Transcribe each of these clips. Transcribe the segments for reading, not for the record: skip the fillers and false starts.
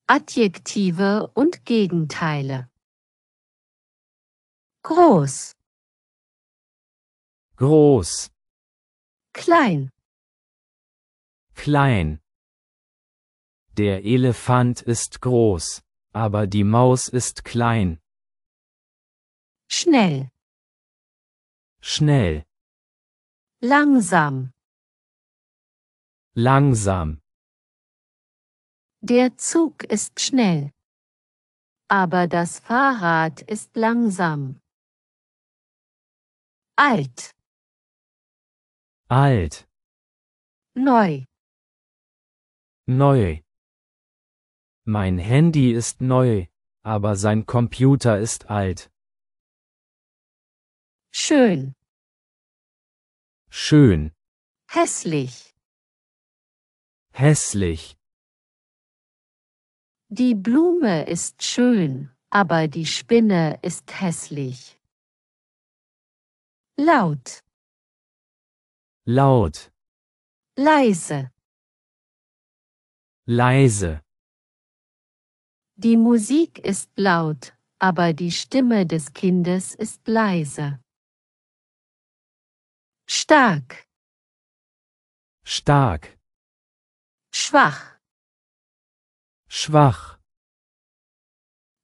Adjektive und Gegenteile. Groß, groß, klein, klein. Der Elefant ist groß, aber die Maus ist klein. schnell, Schnell, langsam. langsam. Der Zug ist schnell, aber das Fahrrad ist langsam. Alt, Alt, neu, neu. Mein Handy ist neu, aber sein Computer ist alt. schön, Schön, hässlich. hässlich. Die Blume ist schön, aber die Spinne ist hässlich. Laut, Laut, leise. leise. Die Musik ist laut, aber die Stimme des Kindes ist leise. Stark, Stark, schwach. schwach.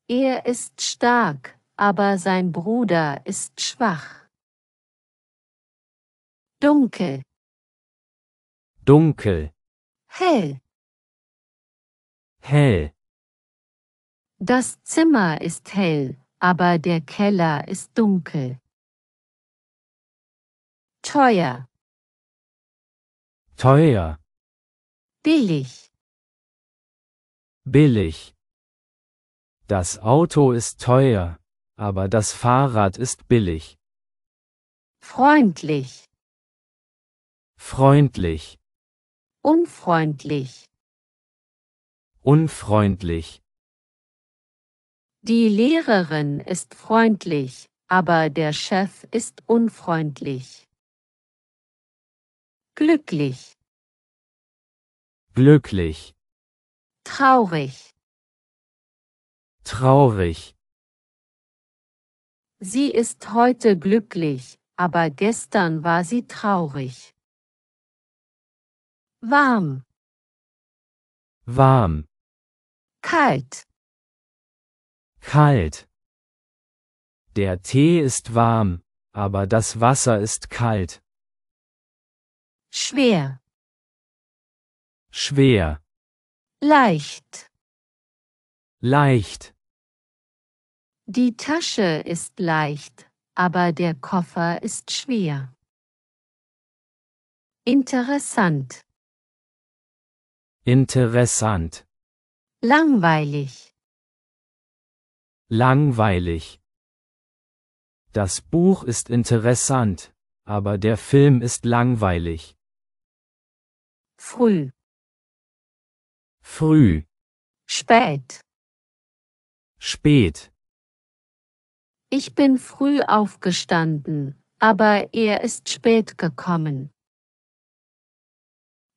Er ist stark, aber sein Bruder ist schwach. Dunkel, Dunkel, hell. hell. Das Zimmer ist hell, aber der Keller ist dunkel. Teuer, Teuer, billig. billig. Das Auto ist teuer, aber das Fahrrad ist billig. Freundlich, Freundlich, unfreundlich. unfreundlich. Die Lehrerin ist freundlich, aber der Chef ist unfreundlich. Glücklich, Glücklich, traurig. traurig. Sie ist heute glücklich, aber gestern war sie traurig. Warm, Warm, kalt. kalt. Der Tee ist warm, aber das Wasser ist kalt. Schwer, Schwer, leicht. leicht. Die Tasche ist leicht, aber der Koffer ist schwer. Interessant, Interessant, langweilig. langweilig. Das Buch ist interessant, aber der Film ist langweilig. Früh, Früh, spät. spät. Ich bin früh aufgestanden, aber er ist spät gekommen.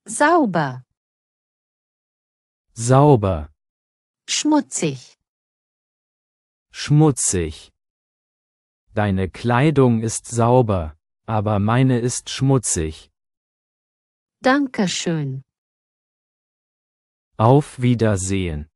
Sauber, Sauber, schmutzig. schmutzig. Deine Kleidung ist sauber, aber meine ist schmutzig. Dankeschön. Auf Wiedersehen.